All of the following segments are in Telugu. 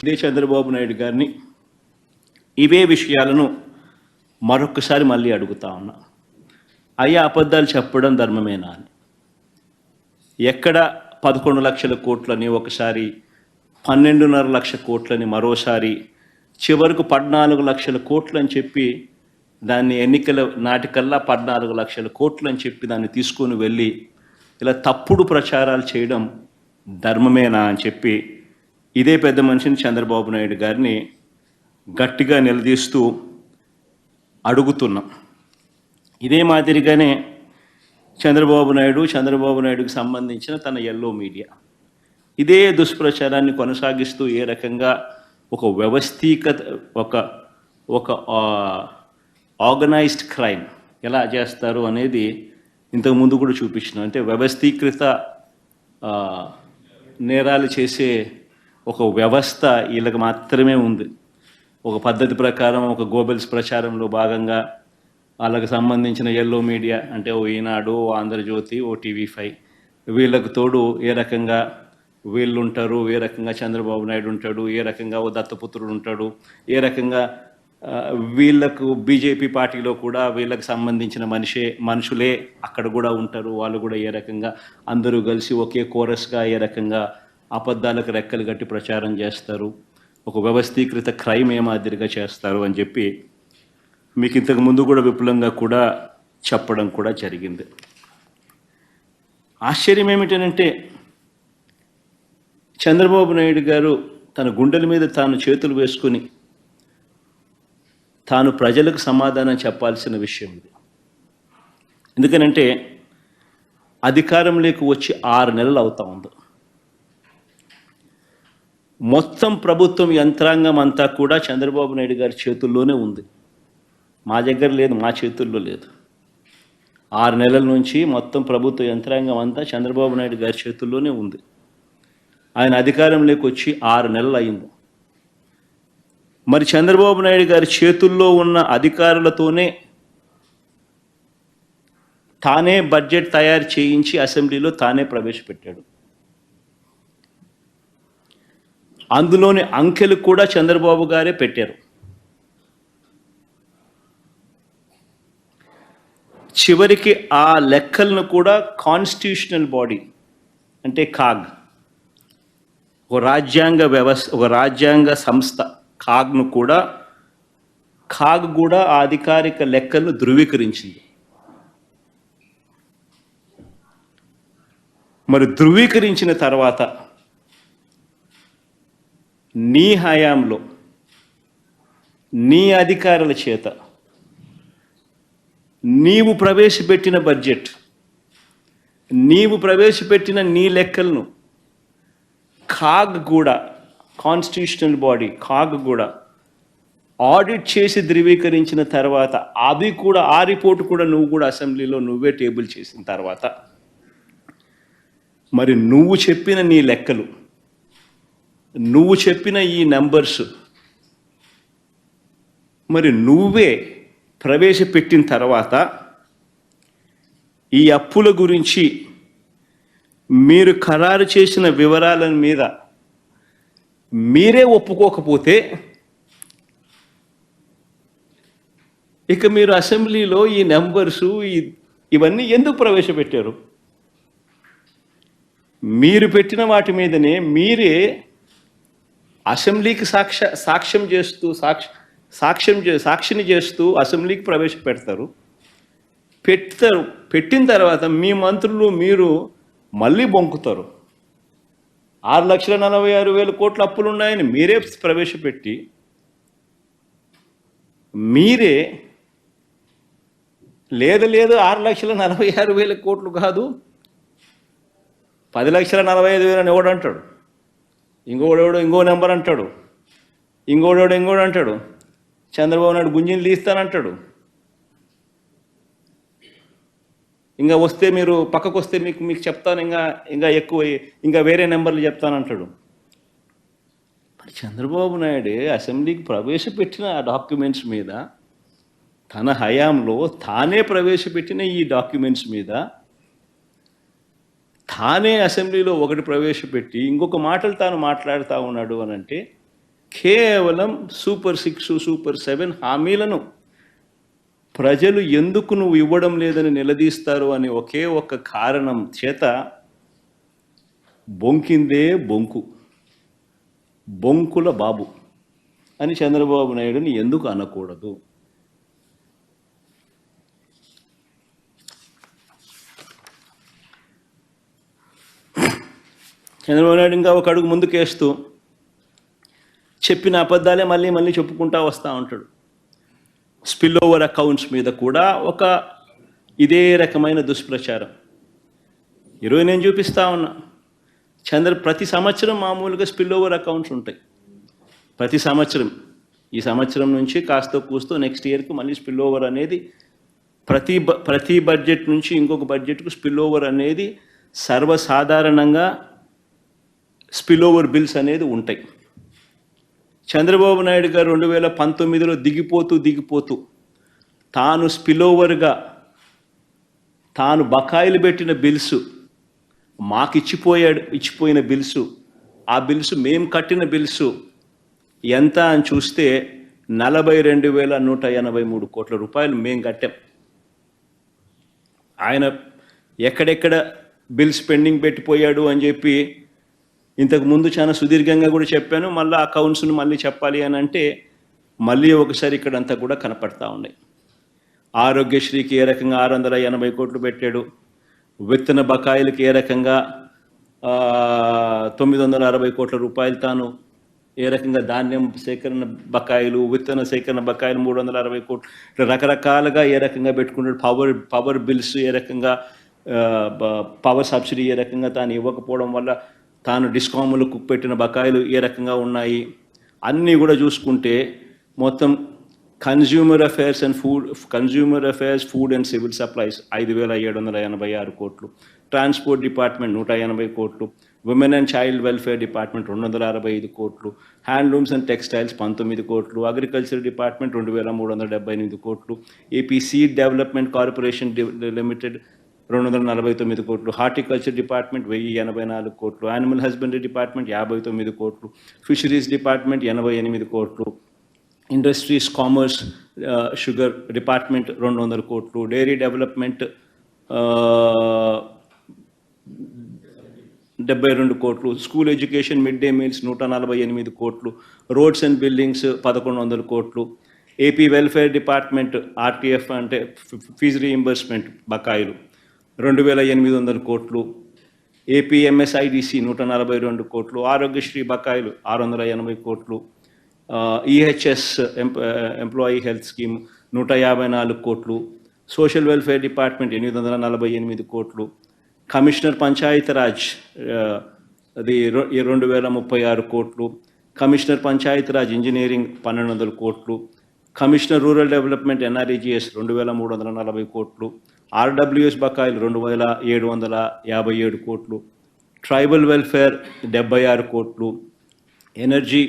ఇదే చంద్రబాబు నాయుడు గారిని ఇవే విషయాలను మరొకసారి మళ్ళీ అడుగుతా ఉన్నా. అయ్యా, అబద్ధాలు చెప్పడం ధర్మమేనా అని. ఎక్కడ 11 లక్షల కోట్లని ఒకసారి, 12.5 లక్షల కోట్లని మరోసారి, చివరకు 14 లక్షల కోట్లు అని చెప్పి దాన్ని ఎన్నికల నాటికల్లా 14 లక్షల కోట్లు అని చెప్పి దాన్ని తీసుకొని వెళ్ళి ఇలా తప్పుడు ప్రచారాలు చేయడం ధర్మమేనా అని చెప్పి ఇదే పెద్ద మనిషిని చంద్రబాబు నాయుడు గారిని గట్టిగా నిలదీస్తూ అడుగుతున్నాం. ఇదే మాదిరిగానే చంద్రబాబు నాయుడుకి సంబంధించిన తన ఎల్లో మీడియా ఇదే దుష్ప్రచారాన్ని కొనసాగిస్తూ ఏ రకంగా ఒక ఒక ఆర్గనైజ్డ్ క్రైమ్ ఎలా చేస్తారు అనేది ఇంతకుముందు కూడా చూపించిన. అంటే వ్యవస్థీకృత నేరాలు చేసే ఒక వ్యవస్థ వీళ్ళకి మాత్రమే ఉంది. ఒక పద్ధతి ప్రకారం ఒక గోబెల్స్ ప్రచారంలో భాగంగా వాళ్ళకి సంబంధించిన ఎల్లో మీడియా అంటే ఓ ఈనాడు, ఓ ఆంధ్రజ్యోతి, ఓ టీవీ5 వీళ్ళకు తోడు ఏ రకంగా వీళ్ళు ఉంటారు, ఏ రకంగా చంద్రబాబు నాయుడు ఉంటాడు, ఏ రకంగా ఓ దత్తపుత్రుడు ఉంటాడు, ఏ రకంగా వీళ్ళకు బీజేపీ పార్టీలో కూడా వీళ్ళకి సంబంధించిన మనుషులే అక్కడ కూడా ఉంటారు. వాళ్ళు కూడా ఏ రకంగా అందరూ కలిసి ఒకే కోరస్గా ఏ రకంగా అబద్ధాలకు రెక్కలు కట్టి ప్రచారం చేస్తారు, ఒక వ్యవస్థీకృత క్రైమ్ ఏ మాదిరిగా చేస్తారు అని చెప్పి మీకు ఇంతకు ముందు కూడా విపులంగా కూడా చెప్పడం కూడా జరిగింది. ఆశ్చర్యం ఏమిటనంటే చంద్రబాబు నాయుడు గారు తన గుండెల మీద తాను చేతులు వేసుకుని తాను ప్రజలకు సమాధానం చెప్పాల్సిన విషయం ఇది. ఎందుకనంటే అధికారంలోకి వచ్చి 6 నెలలు అవుతా ఉంది. మొత్తం ప్రభుత్వం యంత్రాంగం అంతా కూడా చంద్రబాబు నాయుడు గారి చేతుల్లోనే ఉంది. మా దగ్గర లేదు, మా చేతుల్లో లేదు. 6 నెలల నుంచి మొత్తం ప్రభుత్వ యంత్రాంగం అంతా చంద్రబాబు నాయుడు గారి చేతుల్లోనే ఉంది. ఆయన అధికారంలోకి వచ్చి 6 నెలలు అయింది. మరి చంద్రబాబు నాయుడు గారి చేతుల్లో ఉన్న అధికారులతోనే తానే బడ్జెట్ తయారు చేయించి అసెంబ్లీలో తానే ప్రవేశపెట్టాడు. అందులోని అంకెలు కూడా చంద్రబాబు గారే పెట్టారు. చివరికి ఆ లెక్కలను కూడా కాన్స్టిట్యూషనల్ బాడీ అంటే కాగ్, ఒక రాజ్యాంగ వ్యవస్థ, ఒక రాజ్యాంగ సంస్థ కాగ్ కూడా ఆ అధికారిక లెక్కలను ధృవీకరించింది. మరి ధృవీకరించిన తర్వాత నీ హయాంలో నీ అధికారుల చేత నీవు ప్రవేశపెట్టిన బడ్జెట్, నీవు ప్రవేశపెట్టిన నీ లెక్కలను కాగ్ కూడా, కాన్స్టిట్యూషనల్ బాడీ కాగ్ కూడా ఆడిట్ చేసి ధృవీకరించిన తర్వాత అది కూడా ఆ రిపోర్ట్ కూడా నువ్వు కూడా అసెంబ్లీలో నువ్వే టేబుల్ చేసిన తర్వాత మరి నువ్వు చెప్పిన నీ లెక్కలు, నువ్వు చెప్పిన ఈ నెంబర్స్ మరి నువ్వే ప్రవేశపెట్టిన తర్వాత ఈ అప్పుల గురించి మీరు ఖరారు చేసిన వివరాల మీద మీరే ఒప్పుకోకపోతే ఇక మీరు అసెంబ్లీలో ఈ నెంబర్సు ఇవన్నీ ఎందుకు ప్రవేశపెట్టారు? మీరు పెట్టిన వాటి మీదనే మీరే అసెంబ్లీకి సాక్షిని చేస్తూ అసెంబ్లీకి ప్రవేశపెడతారు. పెట్టిన తర్వాత మీ మంత్రులు మీరు మళ్ళీ బొంకుతారు. 6,46,000 కోట్ల అప్పులు ఉన్నాయని మీరే ప్రవేశపెట్టి మీరే లేదు 6,46,000 కోట్లు కాదు 10,45,000 అని ఎవడు అంటాడు, ఇంకోడెవడో ఇంకో నెంబర్ అంటాడు, ఇంకోడు అంటాడు, చంద్రబాబు నాయుడు గుంజిని తీస్తానంటాడు, ఇంకా వస్తే మీరు పక్కకు వస్తే మీకు చెప్తాను, ఇంకా ఎక్కువ ఇంకా వేరే నెంబర్లు చెప్తానంటాడు. మరి చంద్రబాబు నాయుడు అసెంబ్లీకి ప్రవేశపెట్టిన ఆ డాక్యుమెంట్స్ మీద, తన హయాంలో తానే ప్రవేశపెట్టిన ఈ డాక్యుమెంట్స్ మీద తానే అసెంబ్లీలో ఒకటి ప్రవేశపెట్టి ఇంకొక మాటలు తాను మాట్లాడుతూ ఉన్నాడు అని అంటే కేవలం సూపర్ 6, సూపర్ 7 హామీలను ప్రజలు ఎందుకు నువ్వు ఇవ్వడం లేదని నిలదీస్తారు అనే ఒకే ఒక్క కారణం చేత బొంకిందే బొంకుల బాబు అని చంద్రబాబు నాయుడుని ఎందుకు అనకూడదు? చంద్రబాబు నాయుడు ఇంకా ఒక అడుగు ముందుకేస్తూ చెప్పిన అబద్ధాలే మళ్ళీ చెప్పుకుంటా వస్తూ ఉంటాడు. స్పిల్ ఓవర్ అకౌంట్స్ మీద కూడా ఒక ఇదే రకమైన దుష్ప్రచారం. ఈరోజు నేను చూపిస్తా ఉన్నా, ప్రతి సంవత్సరం మామూలుగా స్పిల్ ఓవర్ అకౌంట్స్ ఉంటాయి. ప్రతి సంవత్సరం, ఈ సంవత్సరం నుంచి కాస్త కూస్తూ నెక్స్ట్ ఇయర్కి మళ్ళీ స్పిల్ ఓవర్ అనేది ప్రతి బడ్జెట్ నుంచి ఇంకొక బడ్జెట్కు స్పిల్ ఓవర్ అనేది సర్వసాధారణంగా స్పిల్ ఓవర్ బిల్స్ అనేది ఉంటాయి. చంద్రబాబు నాయుడు గారు 2019లో దిగిపోతూ తాను స్పిల్ ఓవర్గా తాను బకాయిలు పెట్టిన బిల్స్ మాకు ఇచ్చిపోయిన బిల్స్, ఆ బిల్స్ మేము కట్టిన బిల్స్ ఎంత అని చూస్తే 42,183 కోట్ల రూపాయలు మేము కట్టాం. ఆయన ఎక్కడెక్కడ బిల్స్ పెండింగ్ పెట్టిపోయాడు అని చెప్పి ఇంతకు ముందు చాలా సుదీర్ఘంగా కూడా చెప్పాను. మళ్ళీ అకౌంట్స్ను మళ్ళీ చెప్పాలి అని అంటే మళ్ళీ ఒకసారి ఇక్కడంతా కూడా కనపడతా ఉన్నాయి. ఆరోగ్యశ్రీకి ఏ రకంగా 680 కోట్లు పెట్టాడు, విత్తన బకాయిలకి ఏ రకంగా 960 కోట్ల రూపాయలు తాను ఏ రకంగా ధాన్యం సేకరణ బకాయిలు, విత్తన సేకరణ బకాయిలు 360 కోట్లు, ఇట్లా రకరకాలుగా ఏ రకంగా పెట్టుకుంటాడు. పవర్ బిల్స్ ఏ రకంగా, పవర్ సబ్సిడీ ఏ రకంగా తాను ఇవ్వకపోవడం వల్ల తాను డిస్కాములకు పెట్టిన బకాయిలు ఏ రకంగా ఉన్నాయి అన్నీ కూడా చూసుకుంటే మొత్తం consumer affairs food and civil supplies 5,786 కోట్లు, ట్రాన్స్పోర్ట్ డిపార్ట్మెంట్ 180 కోట్లు, women and child welfare department 265 కోట్లు, హ్యాండ్లూమ్స్ అండ్ టెక్స్టైల్స్ 19 కోట్లు, అగ్రికల్చర్ డిపార్ట్మెంట్ 2,378 కోట్లు, AP seed development corporation limited 249 కోట్లు, హార్టికల్చర్ డిపార్ట్మెంట్ 1,084 కోట్లు, యానిమల్ హస్బెండరీ డిపార్ట్మెంట్ 59 కోట్లు, ఫిషరీస్ డిపార్ట్మెంట్ 88 కోట్లు, ఇండస్ట్రీస్ కామర్స్ షుగర్ డిపార్ట్మెంట్ 200 కోట్లు, డైరీ డెవలప్మెంట్ 72 కోట్లు, school education mid day meals 148 కోట్లు, రోడ్స్ అండ్ బిల్డింగ్స్ 1,100 కోట్లు, ఏపీ వెల్ఫేర్ డిపార్ట్మెంట్ ఆర్టీఎఫ్ అంటే ఫీజు రీయింబర్స్మెంట్ బకాయిలు 2,800 కోట్లు, ఏపీ ఎంఎస్ఐడిసి 142 కోట్లు, ఆరోగ్యశ్రీ బకాయిలు 680 కోట్లు, ఈహెచ్ఎస్ ఎంప్లాయీ హెల్త్ స్కీమ్ 154 కోట్లు, సోషల్ వెల్ఫేర్ డిపార్ట్మెంట్ 848 కోట్లు, కమిషనర్ పంచాయతీరాజ్ అది 2,036 కోట్లు, కమిషనర్ పంచాయతీరాజ్ ఇంజనీరింగ్ 1,200 కోట్లు, కమిషనర్ రూరల్ డెవలప్మెంట్ ఎన్ఆర్ఈజిఎస్ 2,340 కోట్లు, ఆర్డబ్ల్యూఎస్ బకాయిలు 2,757 కోట్లు, ట్రైబల్ వెల్ఫేర్ 76 కోట్లు, ఎనర్జీ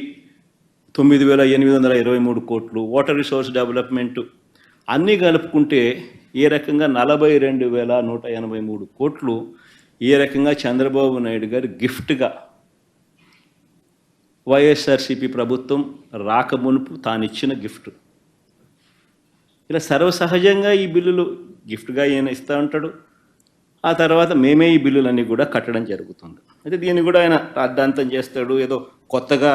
9,823 కోట్లు, వాటర్ రిసోర్స్ డెవలప్మెంట్ అన్నీ కలుపుకుంటే ఏ రకంగా 42,183 కోట్లు ఏ రకంగా చంద్రబాబు నాయుడు గారు గిఫ్ట్గా వైఎస్ఆర్సీపీ ప్రభుత్వం రాకమునుపు తానిచ్చిన గిఫ్ట్. ఇలా సర్వసహజంగా ఈ బిల్లులు గిఫ్ట్గా ఈయన ఇస్తూ ఉంటాడు. ఆ తర్వాత మేమే ఈ బిల్లులన్నీ కూడా కట్టడం జరుగుతుంది. అయితే దీన్ని కూడా ఆయన అర్థాంతం చేస్తాడు. ఏదో కొత్తగా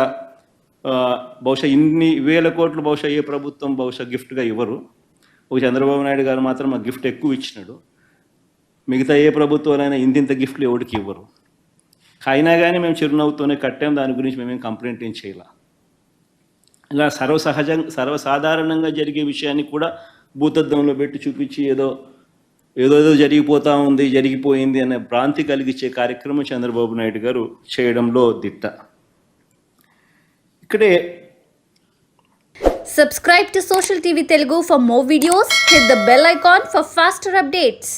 బహుశా ఇన్ని వేల కోట్లు బహుశా ఏ ప్రభుత్వం బహుశా గిఫ్ట్గా ఇవ్వరు. ఒక చంద్రబాబు నాయుడు గారు మాత్రం ఆ గిఫ్ట్ ఎక్కువ ఇచ్చినాడు. మిగతా ఏ ప్రభుత్వాలైనా ఇంతింత గిఫ్ట్లు ఎవరికి ఇవ్వరు. అయినా కానీ మేము చిరునవ్వుతోనే కట్టాం, దాని గురించి మేమేం కంప్లైంట్ ఏం చేయాల. ఇలా సర్వసాధారణంగా జరిగే విషయాన్ని కూడా భూతద్దంలో పెట్టి చూపించి ఏదో జరిగిపోతూ ఉంది, జరిగిపోయింది అనే భ్రాంతి కలిగించే కార్యక్రమం చంద్రబాబు నాయుడు గారు చేయడంలో దిట్ట. ఇక్కడే Subscribe to Social TV Telugu for more videos. Hit the bell icon for faster updates.